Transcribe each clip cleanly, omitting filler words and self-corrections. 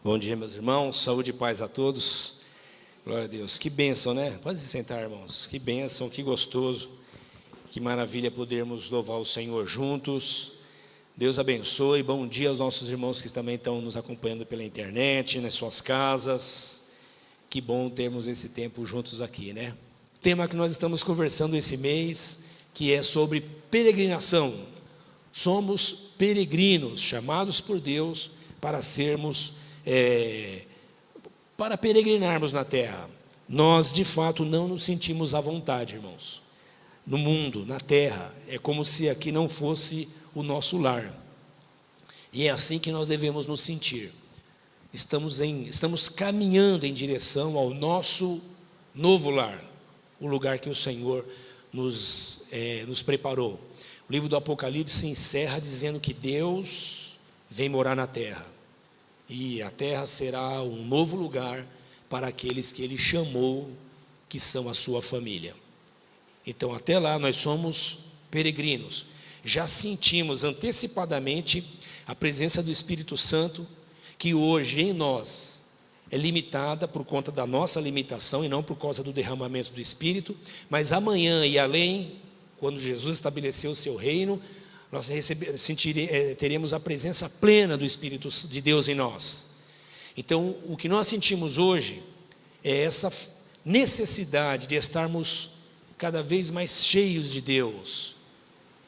Bom dia, meus irmãos, saúde e paz a todos. Glória a Deus, que bênção, né? Pode se sentar, irmãos, que bênção, que gostoso, que maravilha podermos louvar o Senhor juntos. Deus abençoe, bom dia aos nossos irmãos que também estão nos acompanhando pela internet, nas suas casas. Que bom termos esse tempo juntos aqui, né? O tema que nós estamos conversando esse mês, que é sobre peregrinação. Somos peregrinos, chamados por Deus para sermos para peregrinarmos na terra. Nós de fato não nos sentimos à vontade, irmãos, no mundo, na terra. É como se aqui não fosse o nosso lar, e é assim que nós devemos nos sentir. Estamos caminhando em direção ao nosso novo lar, o lugar que o Senhor nos preparou. O livro do Apocalipse encerra dizendo que Deus vem morar na terra, e a terra será um novo lugar para aqueles que Ele chamou, que são a sua família. Então, até lá, nós somos peregrinos. Já sentimos antecipadamente a presença do Espírito Santo, que hoje em nós é limitada por conta da nossa limitação e não por causa do derramamento do Espírito, mas amanhã e além, quando Jesus estabeleceu o seu reino, nós teremos a presença plena do Espírito de Deus em nós. Então, o que nós sentimos hoje é essa necessidade de estarmos cada vez mais cheios de Deus,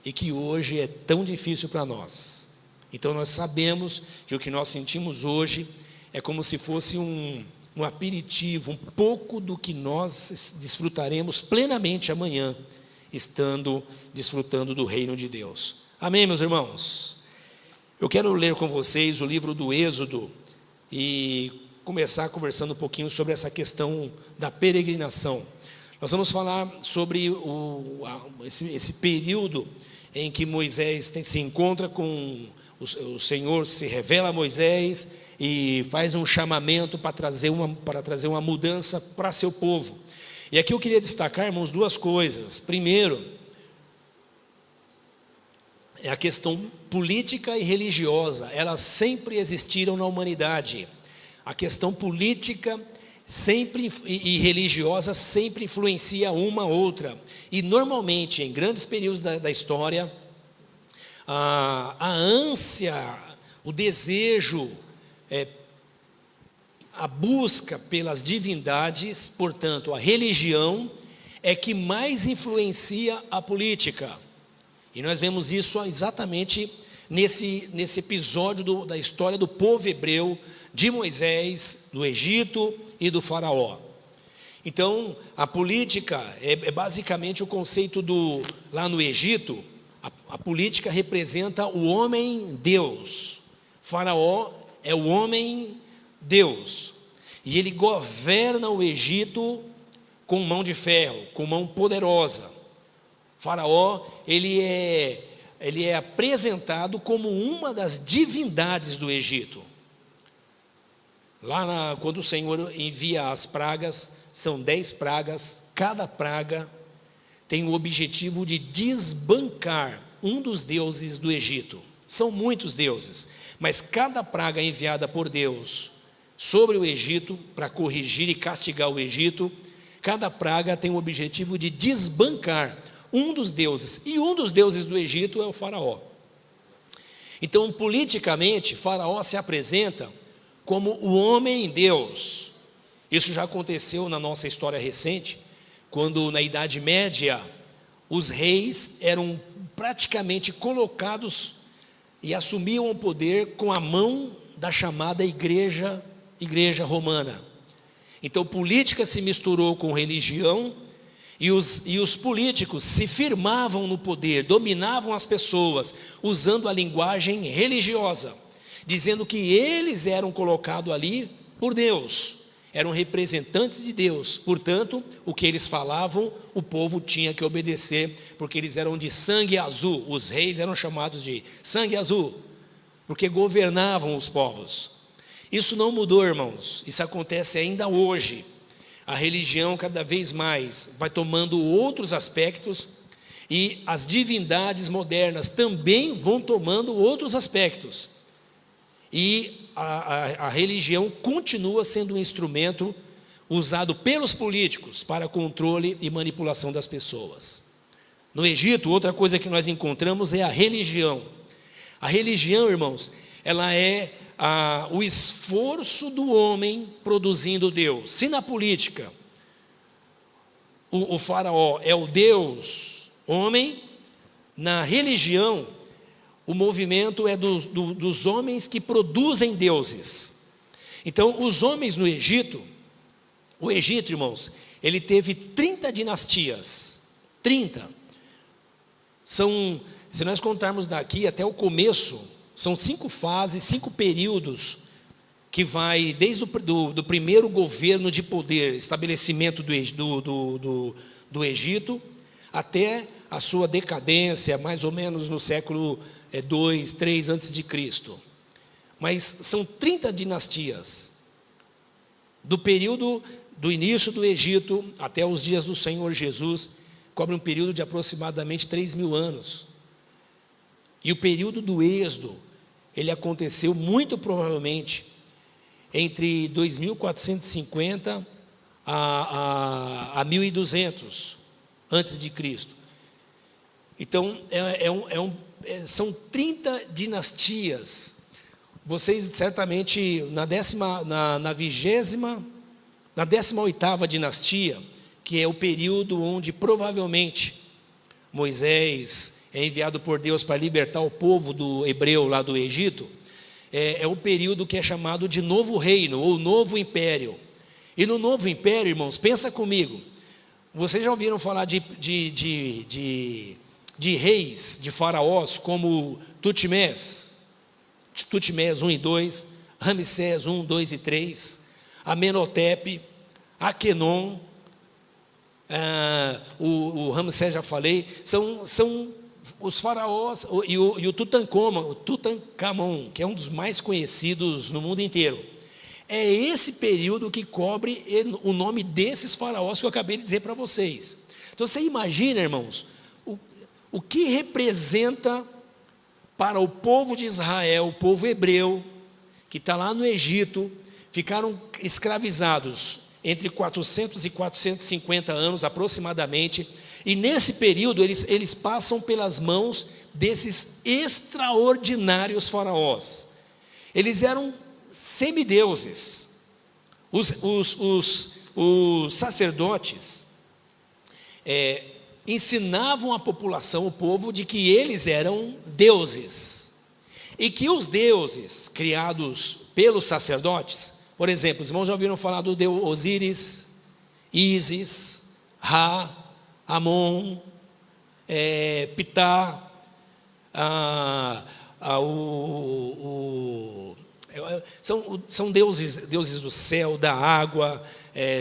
e que hoje é tão difícil para nós. Então, nós sabemos que o que nós sentimos hoje é como se fosse um aperitivo, um pouco do que nós desfrutaremos plenamente amanhã, desfrutando do reino de Deus. Amém, meus irmãos? Eu quero ler com vocês o livro do Êxodo e começar conversando um pouquinho sobre essa questão da peregrinação. Nós vamos falar sobre esse período em que Moisés se encontra com o Senhor, se revela a Moisés e faz um chamamento para trazer uma mudança para seu povo. E aqui eu queria destacar, irmãos, duas coisas. Primeiro, é a questão política e religiosa. Elas sempre existiram na humanidade. A questão política sempre e religiosa sempre influencia uma a outra. E normalmente, em grandes períodos da história, a ânsia, o desejo, a busca pelas divindades, portanto, a religião, é que mais influencia a política. E nós vemos isso exatamente nesse episódio da história do povo hebreu, de Moisés, do Egito e do faraó. Então, a política é basicamente o conceito lá no Egito, a política representa o homem-deus. Faraó é o homem-deus. E ele governa o Egito com mão de ferro, com mão poderosa. Faraó, ele é apresentado como uma das divindades do Egito. Quando o Senhor envia as pragas, são 10 pragas, cada praga tem o objetivo de desbancar um dos deuses do Egito. São muitos deuses, mas cada praga enviada por Deus sobre o Egito, para corrigir e castigar o Egito, cada praga tem o objetivo de desbancar um dos deuses, e um dos deuses do Egito é o faraó. Então, politicamente, faraó se apresenta como o homem-deus. Isso já aconteceu na nossa história recente, quando na Idade Média, os reis eram praticamente colocados e assumiam o poder com a mão da chamada igreja romana. Então, política se misturou com religião, e os políticos se firmavam no poder, dominavam as pessoas, usando a linguagem religiosa, dizendo que eles eram colocados ali por Deus, eram representantes de Deus, portanto, o que eles falavam, o povo tinha que obedecer, porque eles eram de sangue azul. Os reis eram chamados de sangue azul, porque governavam os povos. Isso não mudou, irmãos, isso acontece ainda hoje. A religião cada vez mais vai tomando outros aspectos, e as divindades modernas também vão tomando outros aspectos. e a religião continua sendo um instrumento usado pelos políticos para controle e manipulação das pessoas. No Egito, outra coisa que nós encontramos é a religião. A religião, irmãos, ela é o esforço do homem produzindo Deus. Se na política o faraó é o Deus homem, na religião o movimento é dos homens que produzem deuses. Então os homens no Egito, o Egito, irmãos, ele teve 30 dinastias, 30. Se nós contarmos daqui até o começo, são 5 fases, 5 períodos, que vai desde do primeiro governo de poder, estabelecimento do Egito, até a sua decadência, mais ou menos no século 2, 3 antes de Cristo. Mas são 30 dinastias, do período do início do Egito até os dias do Senhor Jesus, cobre um período de aproximadamente 3.000 anos. E o período do Êxodo, ele aconteceu muito provavelmente entre 2450 a 1200 antes de Cristo. Então são 30 dinastias. Vocês certamente na 18ª dinastia, que é o período onde provavelmente Moisés é enviado por Deus para libertar o povo do hebreu lá do Egito, é o período que é chamado de Novo Reino ou Novo Império. E no Novo Império, irmãos, pensa comigo, vocês já ouviram falar de reis, de faraós como Tutmés 1 e 2, Ramsés 1, 2 e 3, Amenhotepe, Aquenon, o Ramsés já falei, são os faraós, e o Tutancâmon, que é um dos mais conhecidos no mundo inteiro. É esse período que cobre o nome desses faraós que eu acabei de dizer para vocês. Então você imagina, irmãos, o que representa para o povo de Israel, o povo hebreu, que está lá no Egito, ficaram escravizados entre 400 e 450 anos aproximadamente, e nesse período eles passam pelas mãos desses extraordinários faraós. Eles eram semideuses. Os sacerdotes ensinavam a população, o povo, de que eles eram deuses, e que os deuses criados pelos sacerdotes, por exemplo, os irmãos já ouviram falar do deus Osíris, Ísis, Ra, Amon, Ptah, são deuses do céu, da água,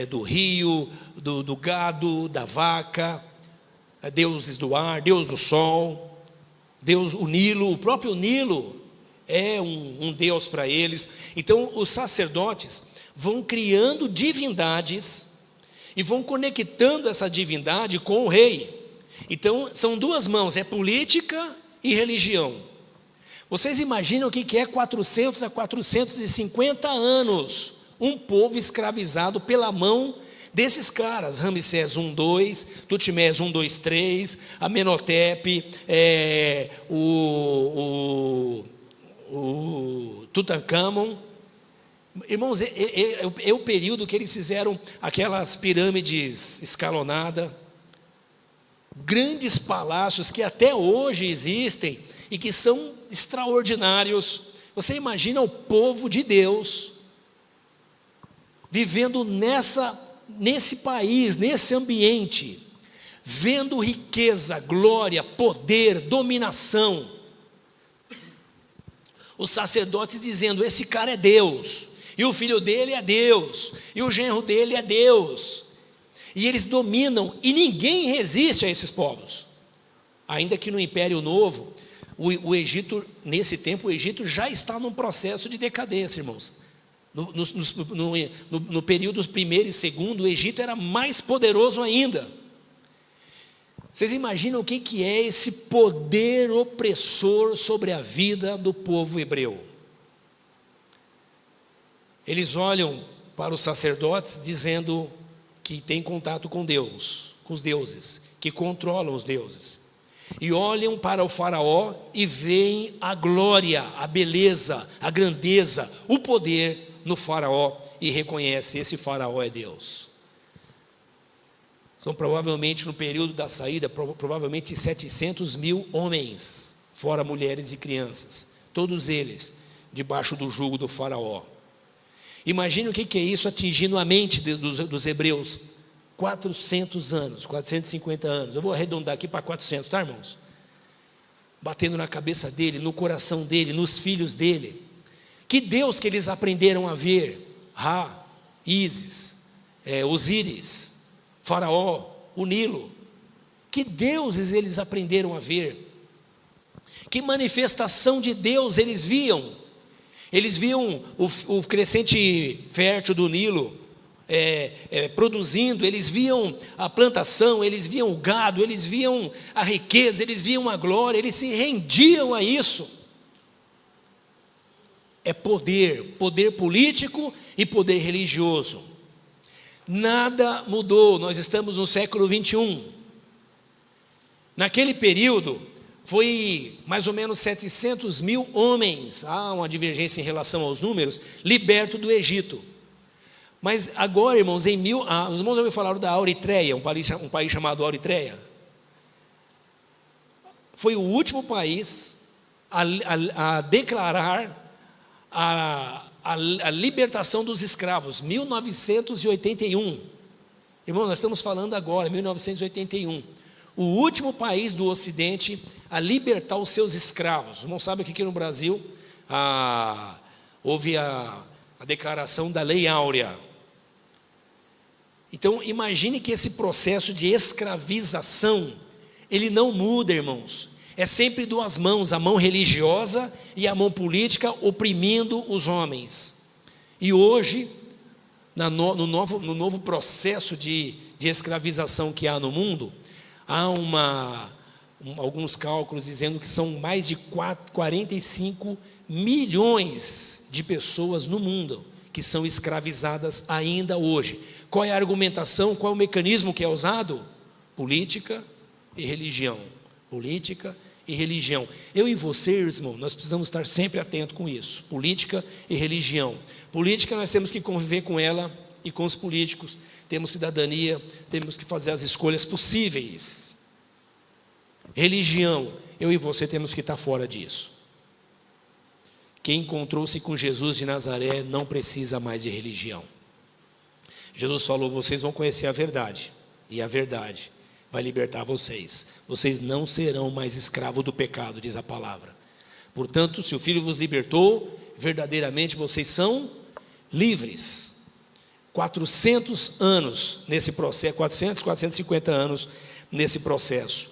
do rio, do gado, da vaca, deuses do ar, Deus do sol, o Nilo, o próprio Nilo é um Deus para eles. Então os sacerdotes vão criando divindades e vão conectando essa divindade com o rei. Então são duas mãos, é política e religião. Vocês imaginam o que é 400 a 450 anos, um povo escravizado pela mão desses caras, Ramsés 1, 2, Tutmés 1, 2, 3, Amenhotepe, o Tutancâmon. Irmãos, é o período que eles fizeram aquelas pirâmides escalonadas, grandes palácios que até hoje existem e que são extraordinários. Você imagina o povo de Deus vivendo nesse país, nesse ambiente, vendo riqueza, glória, poder, dominação. Os sacerdotes dizendo: esse cara é Deus, e o filho dele é Deus, e o genro dele é Deus. E eles dominam, e ninguém resiste a esses povos. Ainda que no Império Novo, o Egito, nesse tempo, o Egito já está num processo de decadência, irmãos. No período primeiro e segundo, o Egito era mais poderoso ainda. Vocês imaginam o que é esse poder opressor sobre a vida do povo hebreu? Eles olham para os sacerdotes dizendo que tem contato com Deus, com os deuses, que controlam os deuses. E olham para o faraó e veem a glória, a beleza, a grandeza, o poder no faraó e reconhecem: esse faraó é Deus. São provavelmente, no período da saída, provavelmente 700 mil homens, fora mulheres e crianças, todos eles debaixo do jugo do faraó. Imagine o que é isso atingindo a mente dos hebreus. 400 anos, 450 anos, eu vou arredondar aqui para 400, tá, irmãos? Batendo na cabeça dele, no coração dele, nos filhos dele. Que Deus que eles aprenderam a ver? Ra, Ísis, Osíris, Faraó, o Nilo. Que deuses eles aprenderam a ver? Que manifestação de Deus eles viam? Eles viam o crescente fértil do Nilo produzindo, eles viam a plantação, eles viam o gado, eles viam a riqueza, eles viam a glória, eles se rendiam a isso. É poder político e poder religioso. Nada mudou, nós estamos no século 21. Naquele período, foi mais ou menos 700 mil homens, há uma divergência em relação aos números, libertos do Egito. Mas agora, irmãos, os irmãos já ouviram falar da Eritreia, um país chamado Eritreia? Foi o último país a declarar a libertação dos escravos, 1981. Irmão, nós estamos falando agora, 1981. O último país do Ocidente a libertar os seus escravos. Os irmãos sabem que aqui no Brasil houve a declaração da Lei Áurea. Então, imagine que esse processo de escravização, ele não muda, irmãos. É sempre duas mãos, a mão religiosa e a mão política oprimindo os homens. E hoje, no novo processo de escravização que há no mundo, há alguns cálculos dizendo que são mais de 45 milhões de pessoas no mundo que são escravizadas ainda hoje. Qual é a argumentação, qual é o mecanismo que é usado? Política e religião. Política e religião. Eu e você, irmão, nós precisamos estar sempre atentos com isso. Política e religião. Política, nós temos que conviver com ela e com os políticos. Temos cidadania, temos que fazer as escolhas possíveis. Religião, eu e você temos que estar fora disso. Quem encontrou-se com Jesus de Nazaré não precisa mais de religião. Jesus falou: vocês vão conhecer a verdade, e a verdade vai libertar vocês. Vocês não serão mais escravos do pecado, diz a palavra. Portanto, se o Filho vos libertou, verdadeiramente vocês são livres. 400 anos nesse processo, 450 anos nesse processo.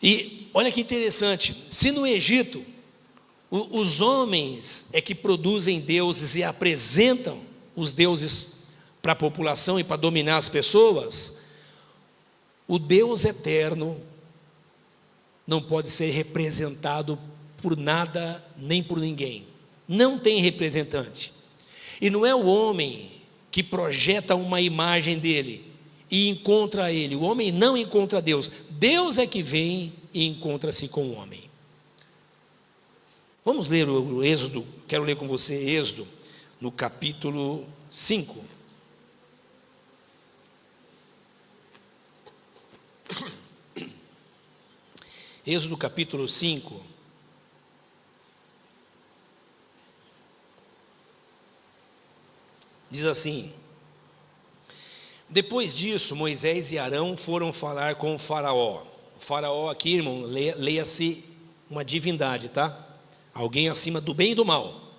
E olha que interessante, se no Egito os homens é que produzem deuses e apresentam os deuses para a população e para dominar as pessoas, o Deus eterno não pode ser representado por nada nem por ninguém. Não tem representante. E não é o homem que projeta uma imagem dele e encontra ele. O homem não encontra Deus. Deus é que vem e encontra-se com o homem. Vamos ler o Êxodo. Quero ler com você Êxodo, no capítulo 5. Êxodo capítulo 5. Diz assim: depois disso, Moisés e Arão foram falar com o faraó. O faraó aqui, irmão, leia-se uma divindade, tá? Alguém acima do bem e do mal.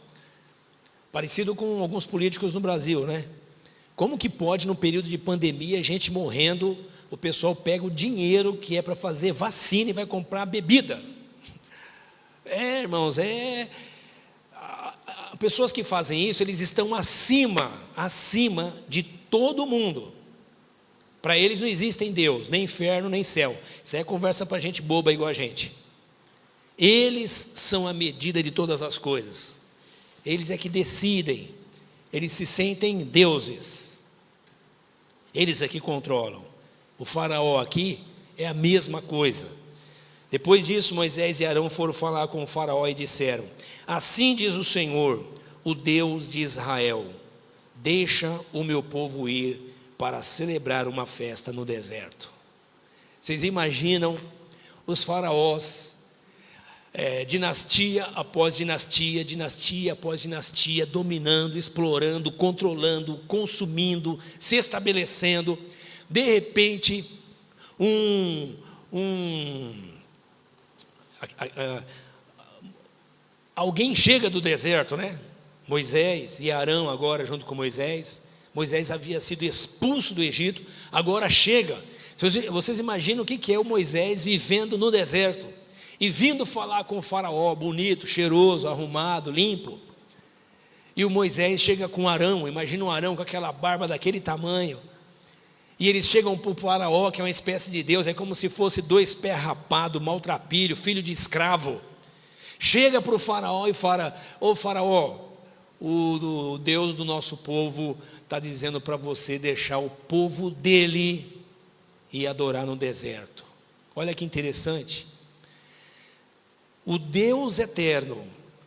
Parecido com alguns políticos no Brasil, né? Como que pode, no período de pandemia, gente morrendo, o pessoal pega o dinheiro que é para fazer vacina e vai comprar bebida? Irmãos, pessoas que fazem isso, eles estão acima de todo mundo. Para eles não existem Deus, nem inferno, nem céu. Isso é conversa para gente boba igual a gente. Eles são a medida de todas as coisas. Eles é que decidem eles se sentem deuses, eles aqui controlam. O faraó aqui é a mesma coisa. Depois disso, Moisés e Arão foram falar com o faraó e disseram: assim diz o Senhor, o Deus de Israel, deixa o meu povo ir para celebrar uma festa no deserto. Vocês imaginam os faraós, dinastia após dinastia, dinastia após dinastia, dominando, explorando, controlando, consumindo, se estabelecendo. De repente, alguém chega do deserto, né? Moisés e Arão agora junto com Moisés. Moisés havia sido expulso do Egito, agora chega. Vocês imaginam o que é o Moisés vivendo no deserto e vindo falar com o faraó, bonito, cheiroso, arrumado, limpo. E o Moisés chega com Arão, imagina um Arão com aquela barba daquele tamanho. E eles chegam para o faraó, que é uma espécie de Deus, é como se fosse 2 pés rapados, maltrapilho, filho de escravo. Chega para o faraó e fala: ô faraó, o Deus do nosso povo está dizendo para você deixar o povo dele e adorar no deserto. Olha que interessante. O Deus eterno,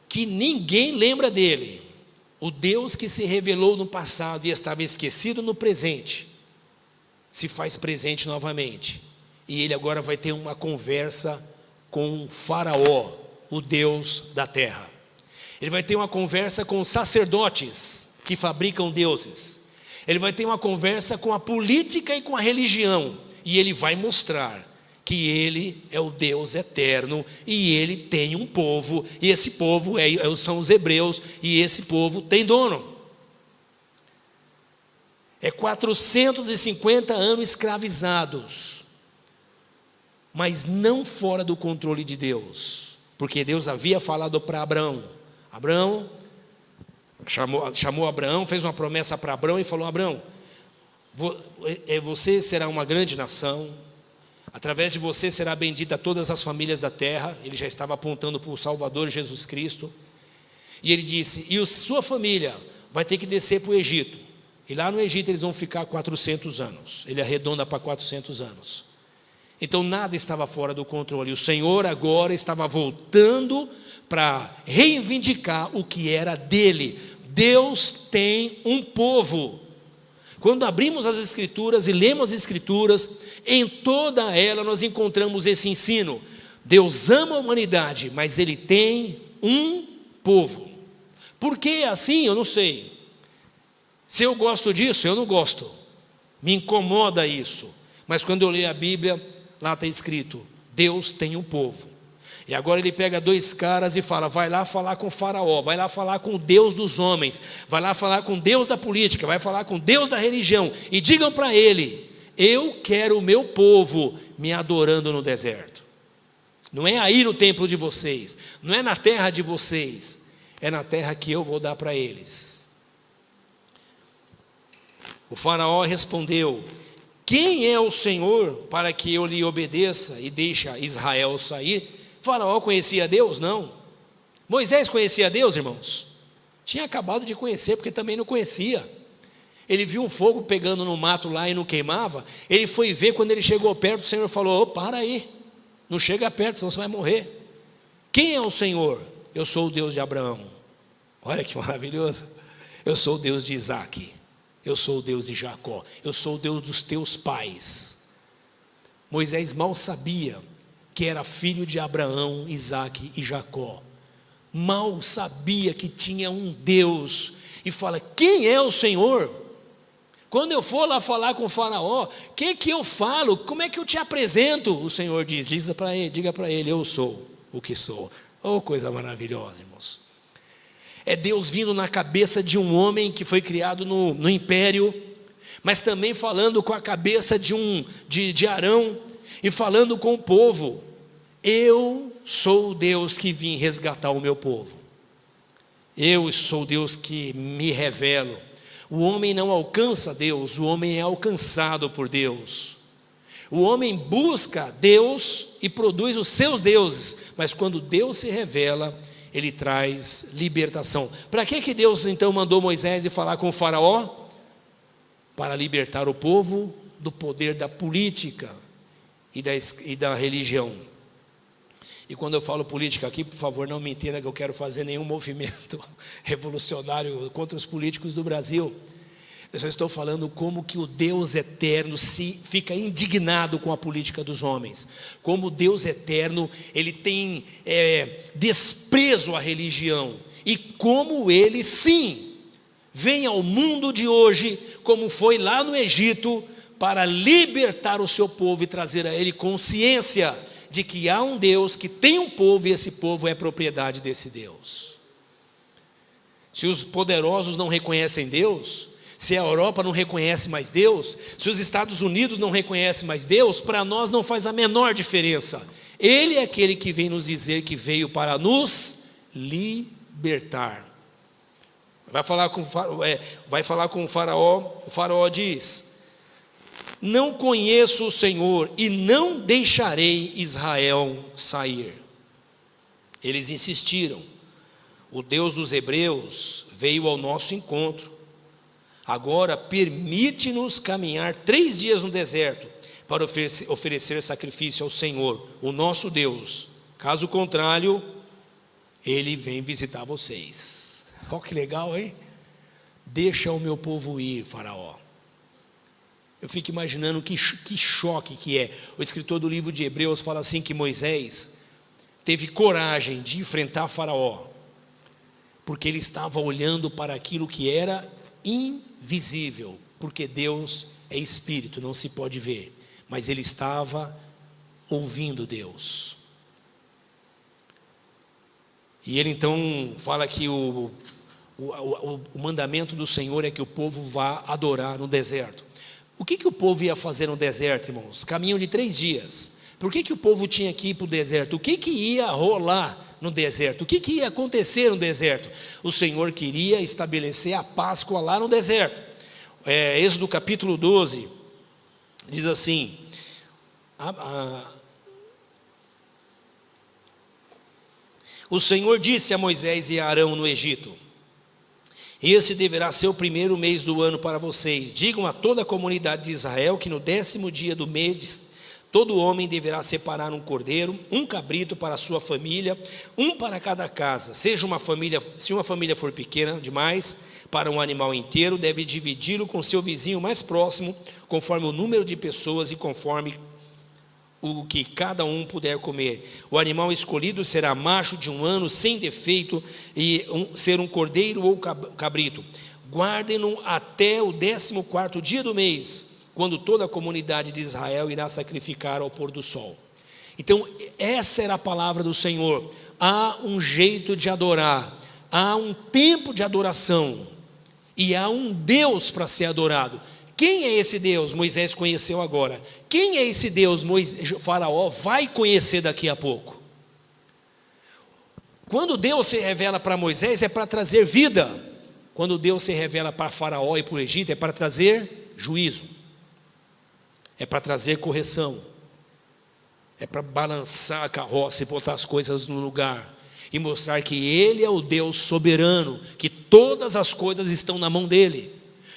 que ninguém lembra dele, o Deus que se revelou no passado e estava esquecido no presente, se faz presente novamente. E ele agora vai ter uma conversa com o faraó, o Deus da terra. Ele vai ter uma conversa com os sacerdotes que fabricam deuses. Ele vai ter uma conversa com a política e com a religião. E ele vai mostrar que ele é o Deus eterno e ele tem um povo, e esse povo são os hebreus, e esse povo tem dono. É 450 anos escravizados, mas não fora do controle de Deus, porque Deus havia falado para Abraão. Abraão chamou Abraão, fez uma promessa para Abraão e falou: Abraão, você será uma grande nação, através de você será bendita todas as famílias da terra. Ele já estava apontando para o Salvador Jesus Cristo. E ele disse: e a sua família vai ter que descer para o Egito, e lá no Egito eles vão ficar 400 anos. Ele arredonda para 400 anos. Então nada estava fora do controle. O Senhor agora estava voltando para reivindicar o que era dele. Deus tem um povo. Quando abrimos as Escrituras e lemos as Escrituras, em toda ela nós encontramos esse ensino. Deus ama a humanidade, mas Ele tem um povo. Por que assim? Eu não sei. Se eu gosto disso, eu não gosto. Me incomoda isso. Mas quando eu leio a Bíblia, lá está escrito: Deus tem um povo. E agora ele pega 2 caras e fala: vai lá falar com o faraó, vai lá falar com o Deus dos homens, vai lá falar com o Deus da política, vai falar com o Deus da religião, e digam para ele: eu quero o meu povo me adorando no deserto. Não é aí no templo de vocês, não é na terra de vocês, é na terra que eu vou dar para eles. O faraó respondeu: quem é o Senhor para que eu lhe obedeça e deixe Israel sair? O faraó conhecia Deus? Não. Moisés conhecia Deus, irmãos? Tinha acabado de conhecer, porque também não conhecia. Ele viu um fogo pegando no mato lá e não queimava. Ele foi ver, quando ele chegou perto, o Senhor falou: oh, para aí, não chega perto, senão você vai morrer. Quem é o Senhor? Eu sou o Deus de Abraão. Olha que maravilhoso. Eu sou o Deus de Isaac, eu sou o Deus de Jacó, eu sou o Deus dos teus pais. Moisés mal sabia que era filho de Abraão, Isaac e Jacó. Mal sabia que tinha um Deus. E fala: quem é o Senhor? Quando eu for lá falar com o faraó, o que eu falo? Como é que eu te apresento? O Senhor diz: diga para ele, eu sou o que sou. Oh, coisa maravilhosa, irmãos. É Deus vindo na cabeça de um homem que foi criado no império, mas também falando com a cabeça de Arão, e falando com o povo: eu sou o Deus que vim resgatar o meu povo. Eu sou o Deus que me revelo. O homem não alcança Deus, o homem é alcançado por Deus. O homem busca Deus e produz os seus deuses, mas quando Deus se revela, ele traz libertação. Para que Deus então mandou Moisés ir falar com o faraó? Para libertar o povo do poder da política e da religião. E quando eu falo política aqui, por favor, não me entenda que eu quero fazer nenhum movimento revolucionário contra os políticos do Brasil. Eu só estou falando como que o Deus eterno fica indignado com a política dos homens. Como o Deus eterno, ele tem desprezo à religião. E como ele, sim, vem ao mundo de hoje, como foi lá no Egito, para libertar o seu povo e trazer a ele consciência de que há um Deus que tem um povo e esse povo é propriedade desse Deus. Se os poderosos não reconhecem Deus, se a Europa não reconhece mais Deus, se os Estados Unidos não reconhecem mais Deus, para nós não faz a menor diferença. Ele é aquele que vem nos dizer que veio para nos libertar. Vai falar com o faraó diz: não conheço o Senhor e não deixarei Israel sair. Eles insistiram. O Deus dos hebreus veio ao nosso encontro. Agora permite-nos caminhar 3 dias no deserto para oferecer sacrifício ao Senhor, o nosso Deus. Caso contrário, Ele vem visitar vocês. Olha que legal, hein? Deixa o meu povo ir, faraó. Eu fico imaginando que choque que é. O escritor do livro de Hebreus fala assim que Moisés teve coragem de enfrentar faraó, porque ele estava olhando para aquilo que era invisível, porque Deus é espírito, não se pode ver, mas ele estava ouvindo Deus. E ele então fala que o mandamento do Senhor é que o povo vá adorar no deserto. O que o povo ia fazer no deserto, irmãos? Caminho de 3 dias. Por que o povo tinha que ir para o deserto? O que ia rolar no deserto? O que ia acontecer no deserto? O Senhor queria estabelecer a Páscoa lá no deserto. Êxodo capítulo 12 diz assim: o Senhor disse a Moisés e a Arão no Egito: esse deverá ser o primeiro mês do ano para vocês. Digam a toda a comunidade de Israel que no 10º dia do mês todo homem deverá separar um cordeiro, um cabrito para a sua família, um para cada casa. Se uma família for pequena demais para um animal inteiro, deve dividi-lo com seu vizinho mais próximo, conforme o número de pessoas e conforme o que cada um puder comer. O animal escolhido será macho de 1 ano, sem defeito, e ser um cordeiro ou cabrito. Guardem-no até o 14º dia do mês, quando toda a comunidade de Israel irá sacrificar ao pôr do sol. Então, essa era a palavra do Senhor. Há um jeito de adorar, há um tempo de adoração, e há um Deus para ser adorado. Quem é esse Deus? Moisés conheceu agora. Quem é esse Deus? Faraó vai conhecer daqui a pouco. Quando Deus se revela para Moisés, é para trazer vida. Quando Deus se revela para Faraó e para o Egito, é para trazer juízo. É para trazer correção. É para balançar a carroça e botar as coisas no lugar. E mostrar que Ele é o Deus soberano, que todas as coisas estão na mão dEle.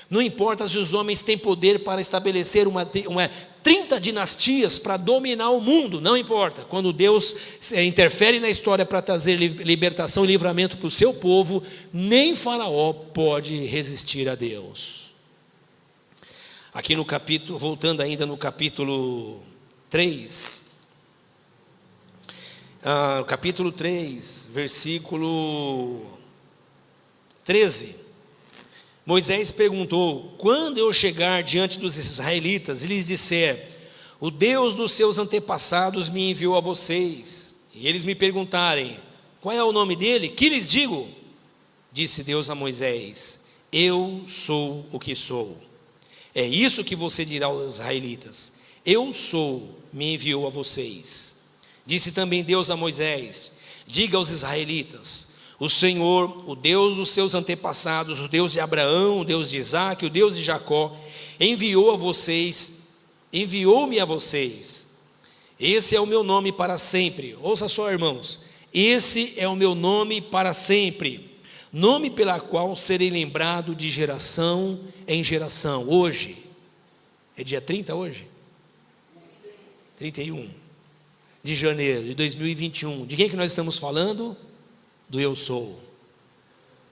Não importa se os homens têm poder para estabelecer 30 dinastias para dominar o mundo, não importa. Quando Deus interfere na história para trazer libertação e livramento para o seu povo, nem Faraó pode resistir a Deus. Aqui no capítulo, voltando ainda no capítulo 3, capítulo 3, versículo 13. Moisés perguntou: quando eu chegar diante dos israelitas e lhes disser, o Deus dos seus antepassados me enviou a vocês, e eles me perguntarem, qual é o nome dele? Que lhes digo? Disse Deus a Moisés: eu sou o que sou. É isso que você dirá aos israelitas: eu sou, me enviou a vocês. Disse também Deus a Moisés: diga aos israelitas, o Senhor, o Deus dos seus antepassados, o Deus de Abraão, o Deus de Isaque, o Deus de Jacó, enviou-me a vocês. Esse é o meu nome para sempre. Ouça só, irmãos, Esse é o meu nome para sempre, nome pela qual serei lembrado de geração em geração. Hoje, é dia 30 hoje? 31 de janeiro de 2021. De quem que nós estamos falando? Do Eu Sou.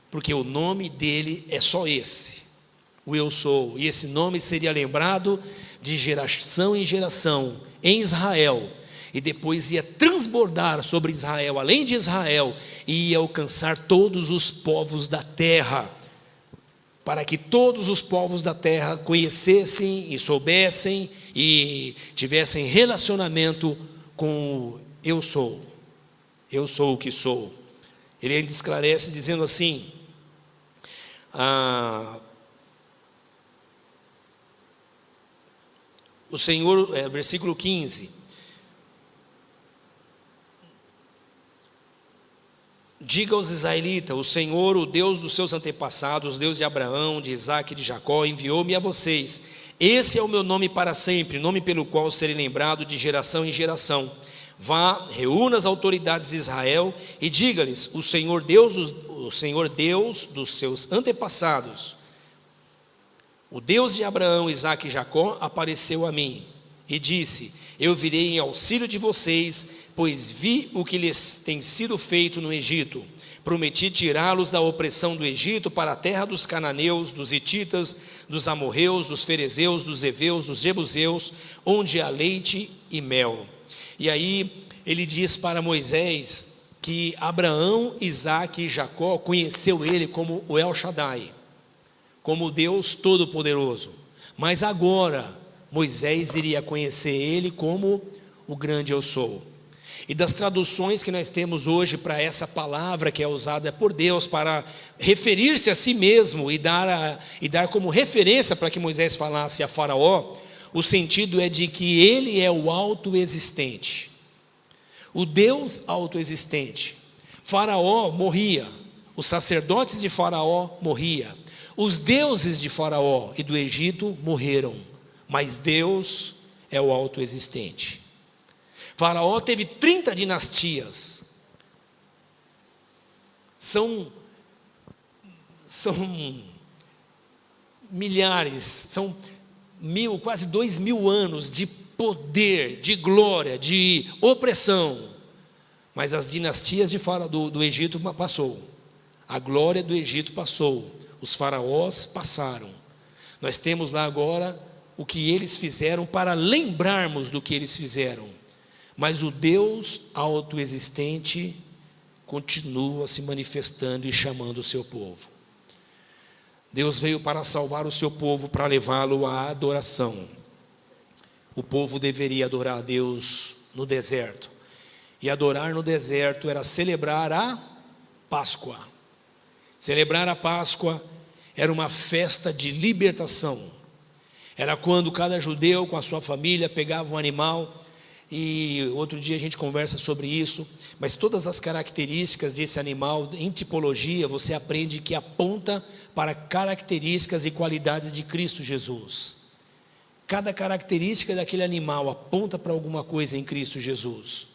Porque o nome dele é só esse, o Eu Sou. E esse nome seria lembrado de geração em geração em Israel. E depois ia transbordar sobre Israel, além de Israel, e ia alcançar todos os povos da terra, para que todos os povos da terra conhecessem e soubessem e tivessem relacionamento com o Eu Sou. Eu sou o que sou. Ele ainda esclarece dizendo assim, o Senhor, versículo 15, diga aos israelitas: o Senhor, o Deus dos seus antepassados, Deus de Abraão, de Isaque e de Jacó, enviou-me a vocês. Esse é o meu nome para sempre, nome pelo qual serei lembrado de geração em geração. Vá, reúna as autoridades de Israel e diga-lhes: o Senhor Deus dos seus antepassados, o Deus de Abraão, Isaque e Jacó, apareceu a mim e disse: eu virei em auxílio de vocês, pois vi o que lhes tem sido feito no Egito. Prometi tirá-los da opressão do Egito para a terra dos cananeus, dos hititas, dos amorreus, dos ferezeus, dos heveus, dos jebuseus, onde há leite e mel. E aí ele diz para Moisés que Abraão, Isaque e Jacó conheceu ele como o El Shaddai, como Deus Todo-Poderoso. Mas agora Moisés iria conhecer ele como o grande Eu Sou. E das traduções que nós temos hoje para essa palavra que é usada por Deus para referir-se a si mesmo e dar como referência para que Moisés falasse a Faraó, o sentido é de que ele é o autoexistente, o Deus autoexistente. Faraó morria, os sacerdotes de Faraó morriam, os deuses de Faraó e do Egito morreram, mas Deus é o autoexistente. Faraó teve 30 dinastias, são milhares, são quase 2.000 anos de poder, de glória, de opressão, mas as dinastias do Egito passou, a glória do Egito passou, os faraós passaram. Nós temos lá agora o que eles fizeram para lembrarmos do que eles fizeram. Mas o Deus autoexistente continua se manifestando e chamando o seu povo. Deus veio para salvar o seu povo, para levá-lo à adoração. O povo deveria adorar a Deus no deserto. E adorar no deserto era celebrar a Páscoa. Celebrar a Páscoa era uma festa de libertação. Era quando cada judeu com a sua família pegava um animal. E outro dia a gente conversa sobre isso, mas todas as características desse animal, em tipologia, você aprende que aponta para características e qualidades de Cristo Jesus. Cada característica daquele animal aponta para alguma coisa em Cristo Jesus.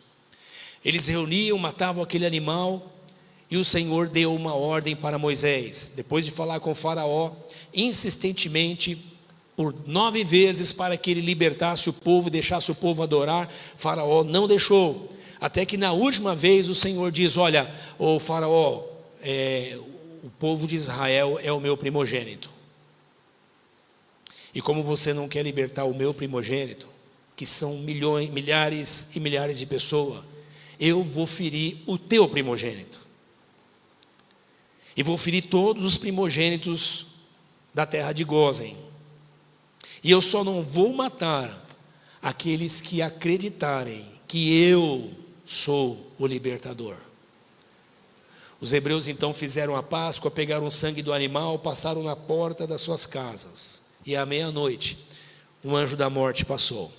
Eles reuniam, matavam aquele animal, e o Senhor deu uma ordem para Moisés, depois de falar com o Faraó, insistentemente, por 9 vezes para que ele libertasse o povo e deixasse o povo adorar. Faraó não deixou, até que na última vez o Senhor diz: olha, ô Faraó, o povo de Israel é o meu primogênito, e como você não quer libertar o meu primogênito, que são milhares e milhares de pessoas, eu vou ferir o teu primogênito, e vou ferir todos os primogênitos da terra de Gósen. E eu só não vou matar aqueles que acreditarem que eu sou o libertador. Os hebreus então fizeram a Páscoa, pegaram o sangue do animal, passaram na porta das suas casas. E à meia-noite, um anjo da morte passou.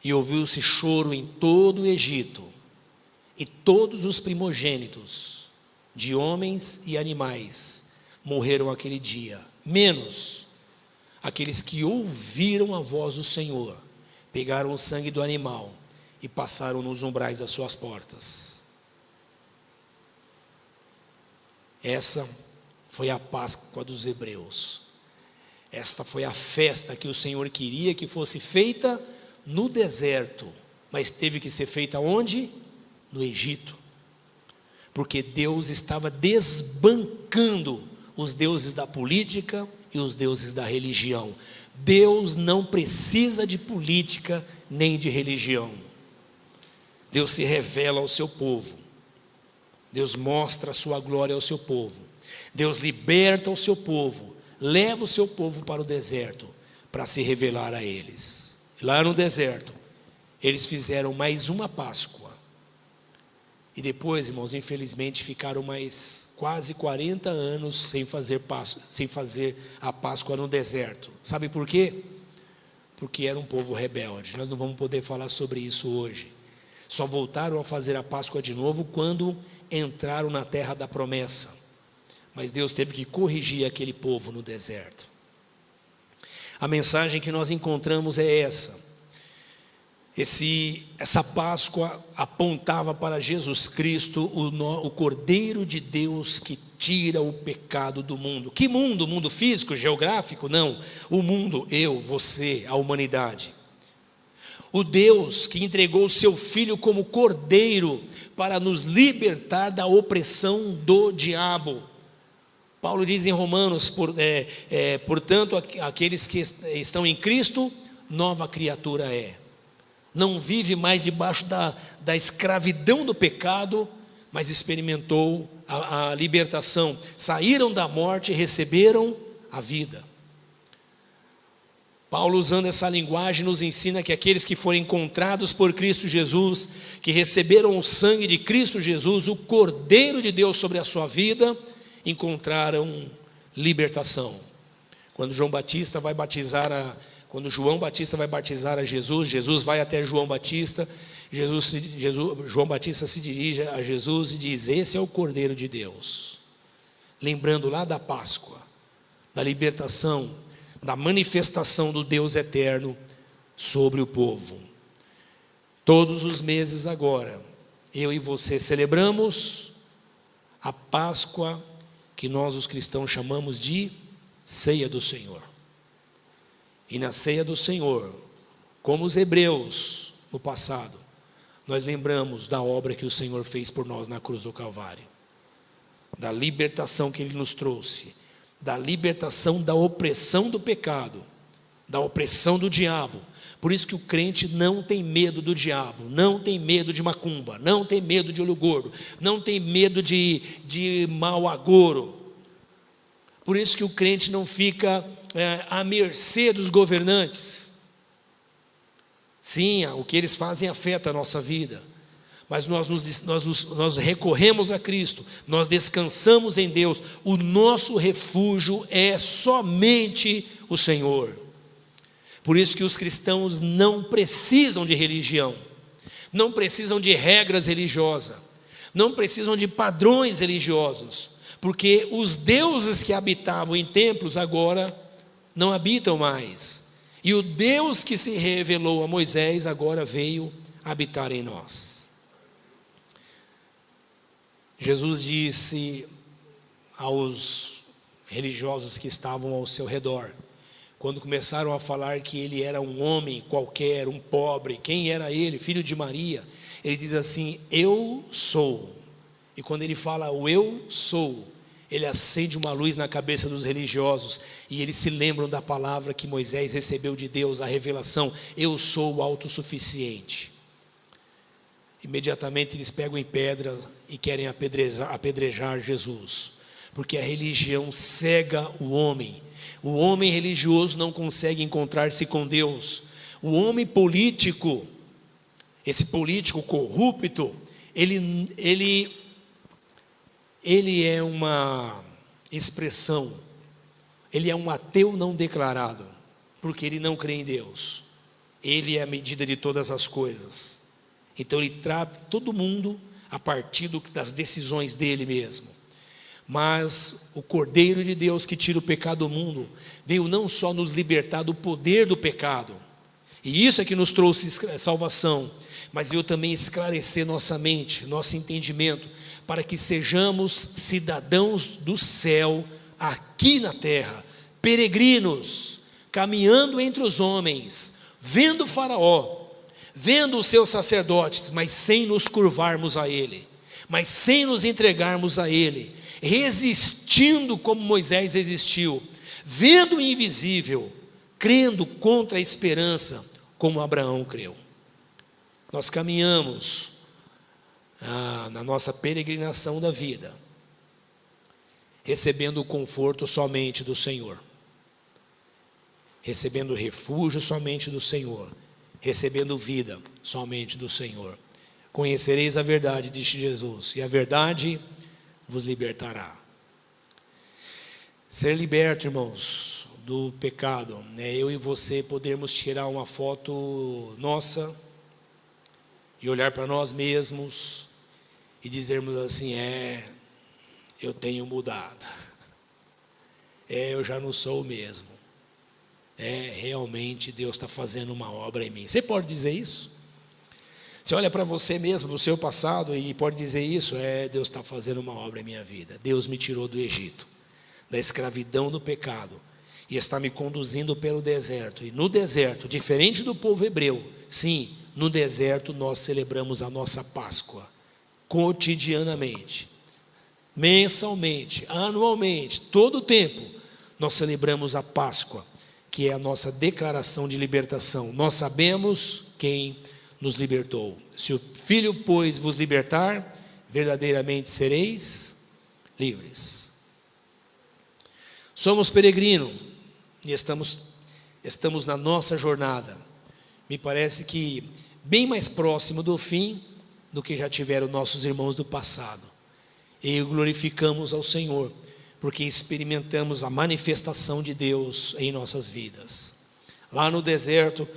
E ouviu-se choro em todo o Egito. E todos os primogênitos, de homens e animais, morreram aquele dia, menos aqueles que ouviram a voz do Senhor, pegaram o sangue do animal e passaram nos umbrais das suas portas. Essa foi a Páscoa dos hebreus. Esta foi a festa que o Senhor queria que fosse feita no deserto, mas teve que ser feita onde? No Egito. Porque Deus estava desbancando os deuses da política e os deuses da religião. Deus não precisa de política nem de religião. Deus se revela ao seu povo. Deus mostra a sua glória ao seu povo. Deus liberta o seu povo, leva o seu povo para o deserto para se revelar a eles. Lá no deserto, eles fizeram mais uma Páscoa. E depois, irmãos, infelizmente ficaram mais quase 40 anos sem fazer a Páscoa no deserto. Sabe por quê? Porque era um povo rebelde. Nós não vamos poder falar sobre isso hoje. Só voltaram a fazer a Páscoa de novo quando entraram na terra da promessa. Mas Deus teve que corrigir aquele povo no deserto. A mensagem que nós encontramos é essa. Essa Páscoa apontava para Jesus Cristo, o Cordeiro de Deus que tira o pecado do mundo. Que mundo? O mundo físico, geográfico? Não. O mundo, eu, você, a humanidade. O Deus que entregou o seu Filho como Cordeiro para nos libertar da opressão do diabo. Paulo diz em Romanos, portanto, aqueles que estão em Cristo, nova criatura é. Não vive mais debaixo da escravidão do pecado, mas experimentou a libertação. Saíram da morte e receberam a vida. Paulo, usando essa linguagem, nos ensina que aqueles que foram encontrados por Cristo Jesus, que receberam o sangue de Cristo Jesus, o Cordeiro de Deus sobre a sua vida, encontraram libertação. Quando João Batista vai batizar Quando João Batista vai batizar a Jesus, Jesus vai até João Batista, João Batista se dirige a Jesus e diz: esse é o Cordeiro de Deus. Lembrando lá da Páscoa, da libertação, da manifestação do Deus eterno sobre o povo. Todos os meses agora, eu e você celebramos a Páscoa que nós os cristãos chamamos de Ceia do Senhor. E na ceia do Senhor, como os hebreus no passado, nós lembramos da obra que o Senhor fez por nós na cruz do Calvário, da libertação que Ele nos trouxe, da libertação da opressão do pecado, da opressão do diabo. Por isso que o crente não tem medo do diabo, não tem medo de macumba, não tem medo de olho gordo, não tem medo de mau agouro. Por isso que o crente não fica à mercê dos governantes. Sim, o que eles fazem afeta a nossa vida, mas nós recorremos a Cristo, nós descansamos em Deus, o nosso refúgio é somente o Senhor. Por isso que os cristãos não precisam de religião, não precisam de regras religiosas, não precisam de padrões religiosos, porque os deuses que habitavam em templos agora não habitam mais. E o Deus que se revelou a Moisés agora veio habitar em nós. Jesus disse aos religiosos que estavam ao seu redor, quando começaram a falar que ele era um homem qualquer, um pobre, quem era ele? Filho de Maria. Ele diz assim: eu sou. E quando ele fala o eu sou, ele acende uma luz na cabeça dos religiosos, e eles se lembram da palavra que Moisés recebeu de Deus, a revelação: eu sou o autossuficiente. Imediatamente eles pegam em pedra e querem apedrejar Jesus, porque a religião cega o homem. O homem religioso não consegue encontrar-se com Deus. O homem político, esse político corrupto, ele é uma expressão, ele é um ateu não declarado, porque ele não crê em Deus. Ele é a medida de todas as coisas. Então ele trata todo mundo a partir das decisões dele mesmo. Mas o Cordeiro de Deus que tira o pecado do mundo veio não só nos libertar do poder do pecado, E isso é que nos trouxe salvação. Mas eu também esclarecer nossa mente, nosso entendimento, para que sejamos cidadãos do céu aqui na terra, peregrinos, caminhando entre os homens, vendo Faraó, vendo os seus sacerdotes, mas sem nos curvarmos a ele, mas sem nos entregarmos a ele, resistindo como Moisés resistiu, vendo o invisível, crendo contra a esperança, como Abraão creu. Nós caminhamos na nossa peregrinação da vida, recebendo o conforto somente do Senhor, recebendo refúgio somente do Senhor, recebendo vida somente do Senhor. Conhecereis a verdade, disse Jesus, e a verdade vos libertará. Ser liberto, irmãos, do pecado, eu e você podermos tirar uma foto nossa e olhar para nós mesmos e dizermos assim: eu tenho mudado, eu já não sou o mesmo, realmente Deus está fazendo uma obra em mim. Você pode dizer isso? Você olha para você mesmo, no seu passado, e pode dizer isso: Deus está fazendo uma obra em minha vida. Deus me tirou do Egito, da escravidão do pecado, e está me conduzindo pelo deserto. E no deserto, diferente do povo hebreu, sim, no deserto nós celebramos a nossa Páscoa, cotidianamente, mensalmente, anualmente, todo o tempo, nós celebramos a Páscoa, que é a nossa declaração de libertação. Nós sabemos quem nos libertou. Se o Filho, pois, vos libertar, verdadeiramente sereis livres. Somos peregrinos e estamos na nossa jornada. Me parece que bem mais próximo do fim do que já tiveram nossos irmãos do passado. E glorificamos ao Senhor, porque experimentamos a manifestação de Deus em nossas vidas. Lá no deserto,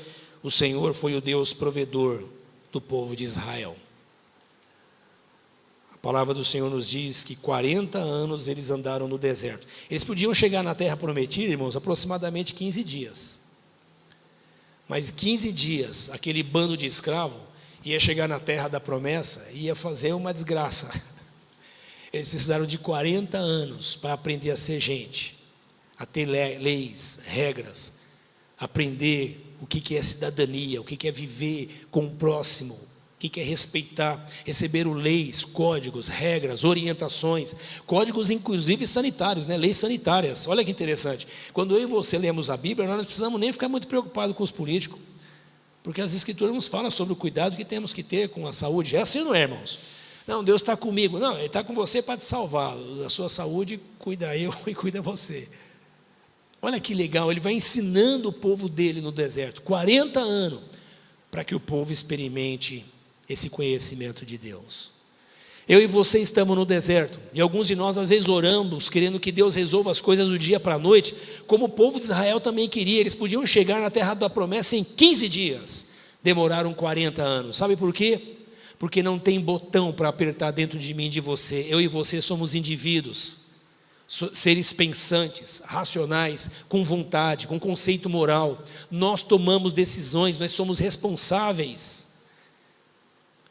o Senhor foi o Deus provedor do povo de Israel. A palavra do Senhor nos diz que 40 anos eles andaram no deserto. Eles podiam chegar na terra prometida, irmãos, aproximadamente 15 dias. Mas 15 dias, aquele bando de escravos ia chegar na terra da promessa e ia fazer uma desgraça. Eles precisaram de 40 anos para aprender a ser gente, a ter leis, regras, aprender o que é cidadania, o que é viver com o próximo, o que é respeitar, receber leis, códigos, regras, orientações, códigos inclusive sanitários, leis sanitárias. Olha que interessante, quando eu e você lemos a Bíblia, nós não precisamos nem ficar muito preocupados com os políticos, porque as Escrituras nos falam sobre o cuidado que temos que ter com a saúde. É assim, não é, irmãos? Não, Deus está comigo. Não, Ele está com você para te salvar. Da sua saúde, cuida eu e cuida você. Olha que legal, Ele vai ensinando o povo dele no deserto, 40 anos, para que o povo experimente esse conhecimento de Deus. Eu e você estamos no deserto, e alguns de nós às vezes oramos, querendo que Deus resolva as coisas do dia para a noite, como o povo de Israel também queria. Eles podiam chegar na terra da promessa em 15 dias, demoraram 40 anos. Sabe por quê? Porque não tem botão para apertar dentro de mim e de você. Eu e você somos indivíduos, seres pensantes, racionais, com vontade, com conceito moral. Nós tomamos decisões, nós somos responsáveis.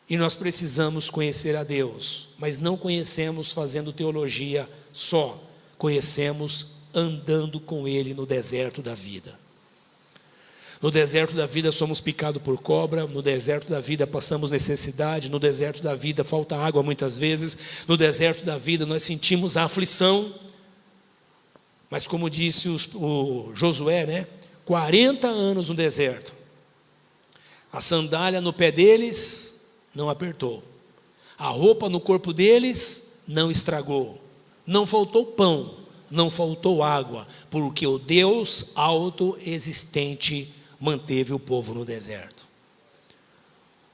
E nós precisamos conhecer a Deus, mas não conhecemos fazendo teologia só, conhecemos andando com Ele no deserto da vida. No deserto da vida somos picados por cobra, no deserto da vida passamos necessidade, no deserto da vida falta água muitas vezes, no deserto da vida nós sentimos a aflição, mas como disse o Josué, 40 anos no deserto, a sandália no pé deles não apertou, a roupa no corpo deles não estragou, não faltou pão, não faltou água, porque o Deus autoexistente manteve o povo no deserto.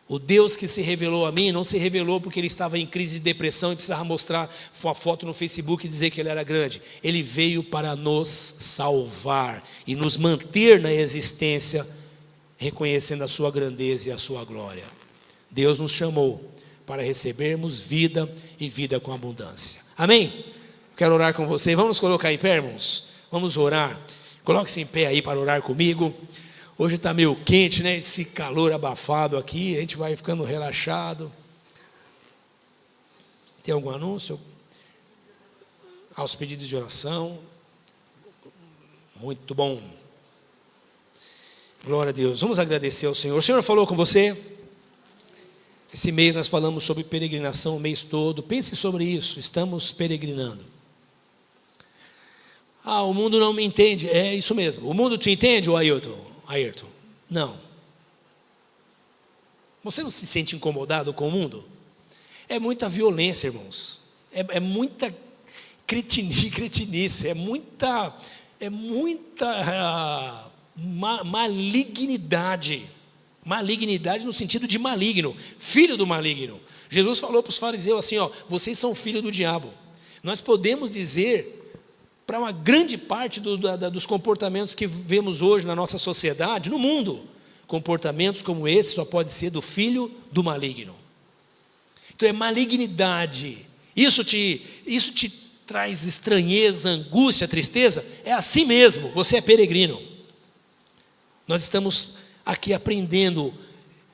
O Deus que se revelou a mim não se revelou porque ele estava em crise de depressão e precisava mostrar a foto no Facebook e dizer que ele era grande. Ele veio para nos salvar e nos manter na existência, reconhecendo a sua grandeza e a sua glória. Deus nos chamou para recebermos vida e vida com abundância. Amém? Quero orar com você. Vamos colocar em pé, irmãos? Vamos orar. Coloque-se em pé aí para orar comigo. Hoje está meio quente, né? Esse calor abafado aqui, a gente vai ficando relaxado. Tem algum anúncio? Aos pedidos de oração. Muito bom. Glória a Deus. Vamos agradecer ao Senhor. O Senhor falou com você? Esse mês nós falamos sobre peregrinação o mês todo. Pense sobre isso. Estamos peregrinando. O mundo não me entende. É isso mesmo. O mundo te entende, ou Ayrton? Não. Você não se sente incomodado com o mundo? É muita violência, irmãos. É muita cretinice. É muita malignidade. Malignidade no sentido de maligno, filho do maligno. Jesus falou para os fariseus assim, vocês são filho do diabo. Nós podemos dizer, para uma grande parte dos comportamentos que vemos hoje na nossa sociedade, no mundo, comportamentos como esse só pode ser do filho do maligno. Então é malignidade. Isso te traz estranheza, angústia, tristeza. É assim mesmo, você é peregrino. Nós estamos aqui aprendendo,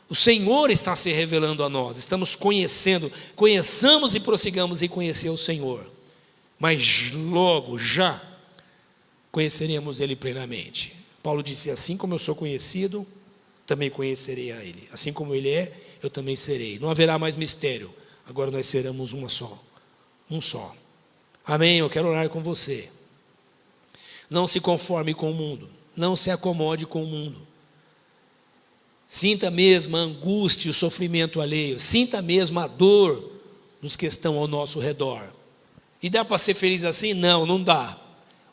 o Senhor está se revelando a nós, estamos conheçamos e prossigamos em conhecer o Senhor, mas logo já conheceremos Ele plenamente. Paulo disse, assim como eu sou conhecido, também conhecerei a Ele, assim como Ele é, eu também serei, não haverá mais mistério, agora nós seremos um só. Amém? Eu quero orar com você. Não se conforme com o mundo, não se acomode com o mundo. Sinta mesmo a angústia e o sofrimento alheio. Sinta mesmo a dor dos que estão ao nosso redor. E dá para ser feliz assim? Não dá.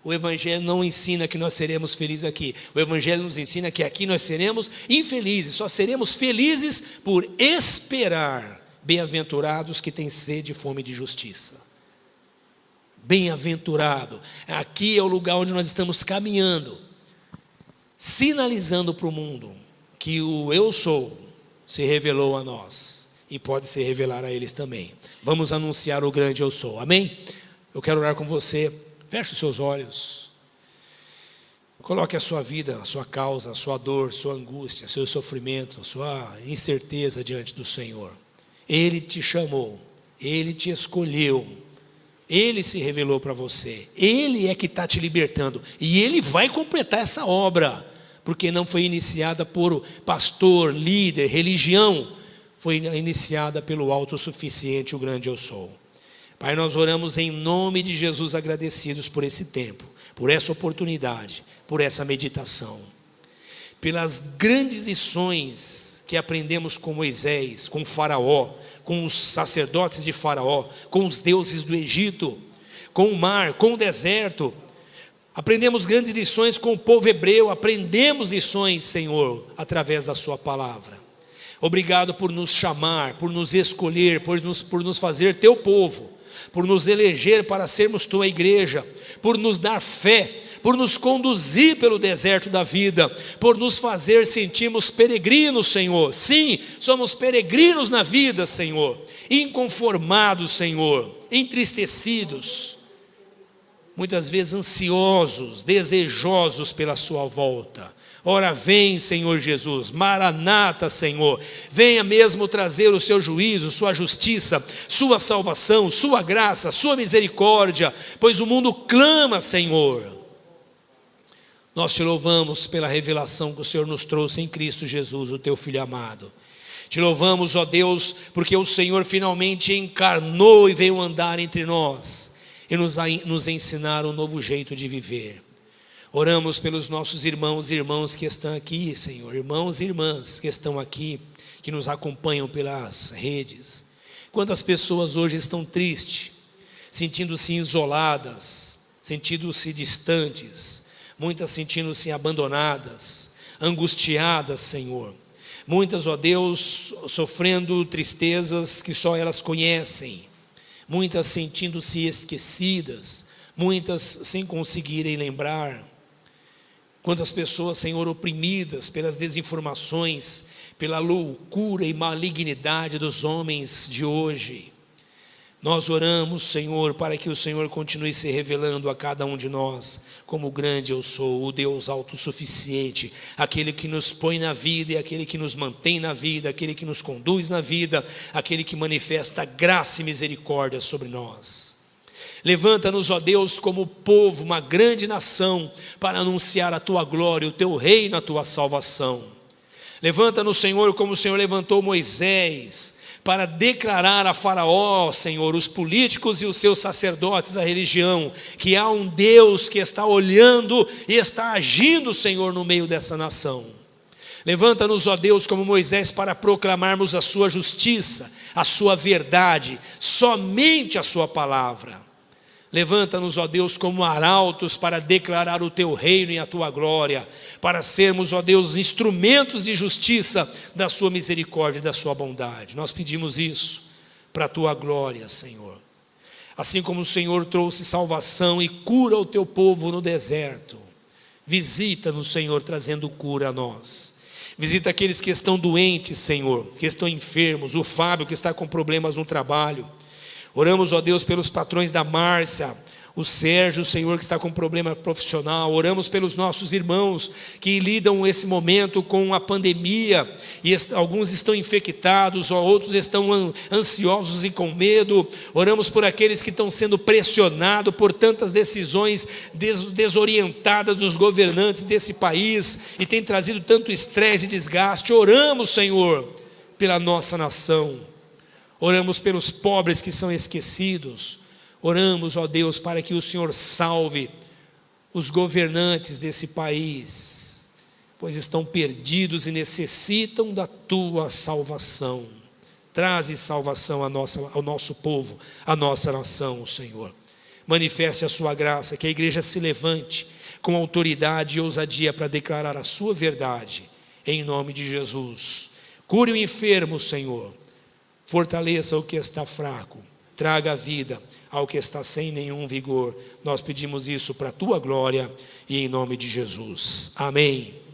O Evangelho não ensina que nós seremos felizes aqui. O Evangelho nos ensina que aqui nós seremos infelizes. Só seremos felizes por esperar. Bem-aventurados que têm sede e fome de justiça. Bem-aventurado. Aqui é o lugar onde nós estamos caminhando, sinalizando para o mundo que o eu sou se revelou a nós e pode se revelar a eles também. Vamos anunciar o grande eu sou, amém? Eu quero orar com você. Feche os seus olhos, coloque a sua vida, a sua causa, a sua dor, sua angústia, seu sofrimento, sua incerteza diante do Senhor. Ele te chamou, Ele te escolheu, Ele se revelou para você, Ele é que está te libertando e Ele vai completar essa obra, porque não foi iniciada por pastor, líder, religião, foi iniciada pelo autossuficiente, o grande eu sou. Pai, nós oramos em nome de Jesus, agradecidos por esse tempo, por essa oportunidade, por essa meditação, pelas grandes lições que aprendemos com Moisés, com Faraó, com os sacerdotes de Faraó, com os deuses do Egito, com o mar, com o deserto. Aprendemos grandes lições com o povo hebreu, aprendemos lições, Senhor, através da sua palavra. Obrigado por nos chamar, por nos escolher, por nos fazer teu povo, por nos eleger para sermos tua igreja, por nos dar fé, por nos conduzir pelo deserto da vida, por nos fazer sentirmos peregrinos, Senhor. Sim, somos peregrinos na vida, Senhor, inconformados, Senhor, entristecidos, muitas vezes ansiosos, desejosos pela sua volta. Ora vem, Senhor Jesus, Maranata, Senhor, venha mesmo trazer o seu juízo, sua justiça, sua salvação, sua graça, sua misericórdia, pois o mundo clama, Senhor. Nós te louvamos pela revelação que o Senhor nos trouxe em Cristo Jesus, o teu Filho amado. Te louvamos, ó Deus, porque o Senhor finalmente encarnou e veio andar entre nós e nos ensinar um novo jeito de viver. Oramos pelos nossos irmãos e irmãs que estão aqui, Senhor, irmãos e irmãs que estão aqui, que nos acompanham pelas redes. Quantas pessoas hoje estão tristes, sentindo-se isoladas, sentindo-se distantes, muitas sentindo-se abandonadas, angustiadas, Senhor. Muitas, ó Deus, sofrendo tristezas que só elas conhecem, muitas sentindo-se esquecidas, muitas sem conseguirem lembrar. Quantas pessoas, Senhor, oprimidas pelas desinformações, pela loucura e malignidade dos homens de hoje. Nós oramos, Senhor, para que o Senhor continue se revelando a cada um de nós, como grande eu sou, o Deus autossuficiente, aquele que nos põe na vida e aquele que nos mantém na vida, aquele que nos conduz na vida, aquele que manifesta graça e misericórdia sobre nós. Levanta-nos, ó Deus, como povo, uma grande nação, para anunciar a Tua glória, o Teu reino, a Tua salvação. Levanta-nos, Senhor, como o Senhor levantou Moisés, para declarar a Faraó, Senhor, os políticos e os seus sacerdotes, a religião, que há um Deus que está olhando e está agindo, Senhor, no meio dessa nação. Levanta-nos, ó Deus, como Moisés, para proclamarmos a sua justiça, a sua verdade, somente a sua palavra. Levanta-nos, ó Deus, como arautos para declarar o Teu reino e a Tua glória, para sermos, ó Deus, instrumentos de justiça da Sua misericórdia e da Sua bondade. Nós pedimos isso para a Tua glória, Senhor. Assim como o Senhor trouxe salvação e cura o Teu povo no deserto, visita-nos, Senhor, trazendo cura a nós. Visita aqueles que estão doentes, Senhor, que estão enfermos, o Fábio que está com problemas no trabalho. Oramos, ó Deus, pelos patrões da Márcia, o Sérgio, Senhor, que está com problema profissional. Oramos pelos nossos irmãos que lidam esse momento com a pandemia, e alguns estão infectados, outros estão ansiosos e com medo. Oramos por aqueles que estão sendo pressionados por tantas decisões desorientadas dos governantes desse país, e tem trazido tanto estresse e desgaste. Oramos, Senhor, pela nossa nação. Oramos pelos pobres que são esquecidos. Oramos, ó Deus, para que o Senhor salve os governantes desse país, pois estão perdidos e necessitam da Tua salvação. Traze salvação ao nosso povo, à nossa nação, Senhor. Manifeste a Sua graça, que a igreja se levante com autoridade e ousadia para declarar a Sua verdade, em nome de Jesus. Cure o enfermo, Senhor. Fortaleça o que está fraco, traga vida ao que está sem nenhum vigor. Nós pedimos isso para a Tua glória e em nome de Jesus. Amém.